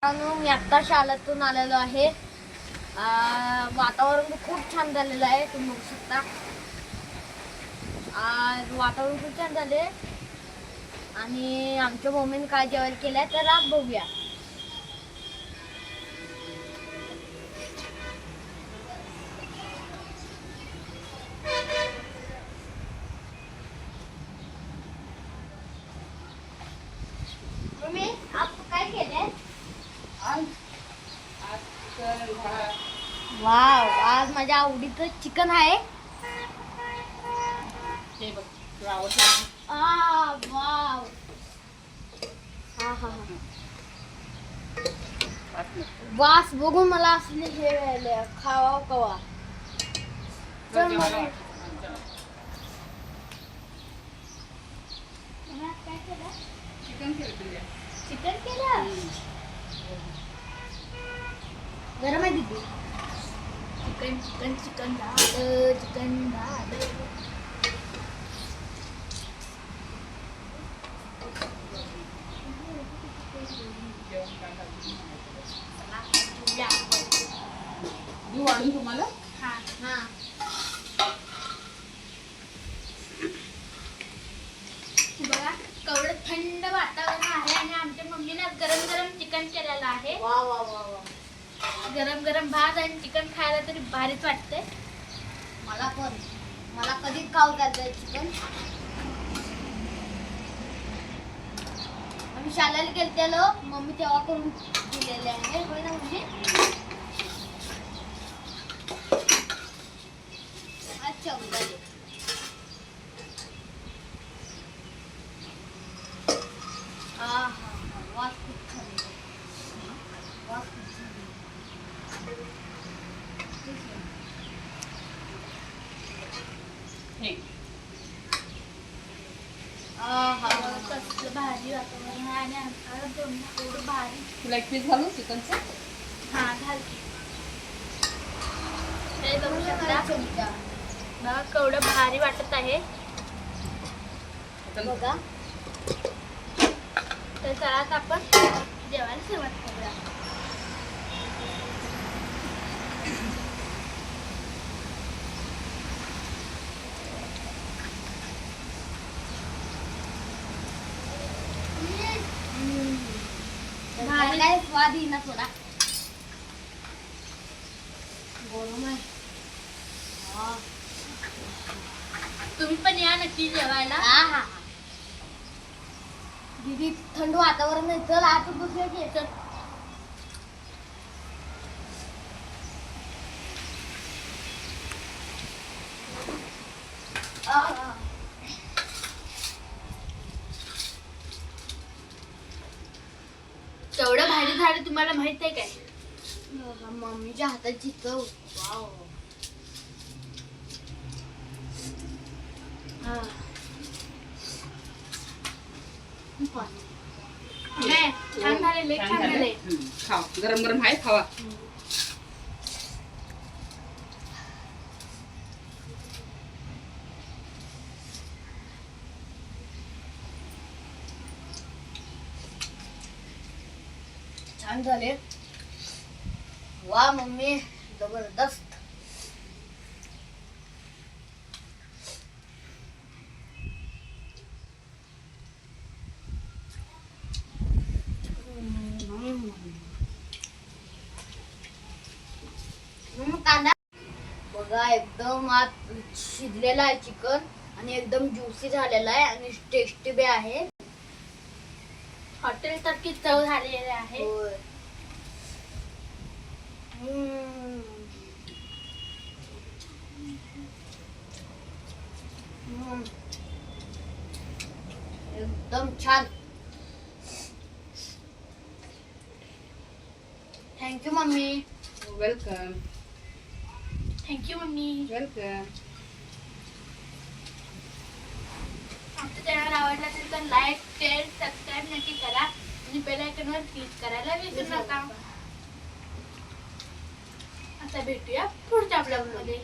मी आत्ता शाळेतून आलेलो आहे. वातावरण खूप छान झालेलं आहे, तुम्ही बघू शकता. आज वातावरण खूप छान झाले आणि आमच्या मम्मीने काय जेवण केलंय तर आज बघूया. मम्मी आप काय केलंय? वाव, आज माझ्या आवडीचं चिकन आहे. वाव, वास बघून मला असले हे खावा कवा. तर काय केलं? चिकन केलं. गरम आहे दीदी. चिकन चिकन चिकन झालं, चिकन झालं. तुम्हाला बघा केवढं थंड वातावरण आहे आणि आमच्या मम्मीने गरम गरम चिकन केलेलं आहे. वा वा वा वा. गरम गरम भात आणि चिकन खायला तरी भारीच वाटतंय. मला कधीच खाऊ घालतंय चिकन. आम्ही शाळेला गेलतेलो, मम्मी तेव्हा करून दिलेले आहे. होय ना मम्मी? अच्छा उद्या वास खूप छान आहे. वास खूप छान आहे. कसलं भारी वातावरण आहे आणि आमच्याला एवढं भारी. तुला एक पीस घालू चिकनचं? हा घाल. ते बघू शकता बघा केवढं भारी वाटत आहे बघा. तर चला आता आपण जेवायला सुरुवात करूया. भारी काय स्वाद येईल ना थोडा. गरम आहे. तुम्ही पण या नक्की जेवायला. हा दीदी थंड वातावरण आहे. चल आता बसूया की. चल केवढं भारी झालं तुम्हाला माहित आहे काय? मम्मीच्या हाताची चव. वाव. छान झाले, छान झाले. खावा, गरम गरम आहे, खावा. छान झाले. वा मम्मी जबरदस्त. कांदा बघा एकदम आत शिजलेला आहे चिकन आणि एकदम ज्युसी झालेला आहे आणि टेस्टी बी आहे. हॉटेल सारखी चव झालेली आहे. एकदम छान. Thank you mummy. Welcome. Thank you mummy. Welcome. आमचं चॅनल आवडला असेल तर लाईक शेअर सबस्क्राईब नक्की करा आणि बेल आयकॉनवर क्लिक करायला विसरू नका. आता भेटूया पुढच्या ब्लॉगमध्ये.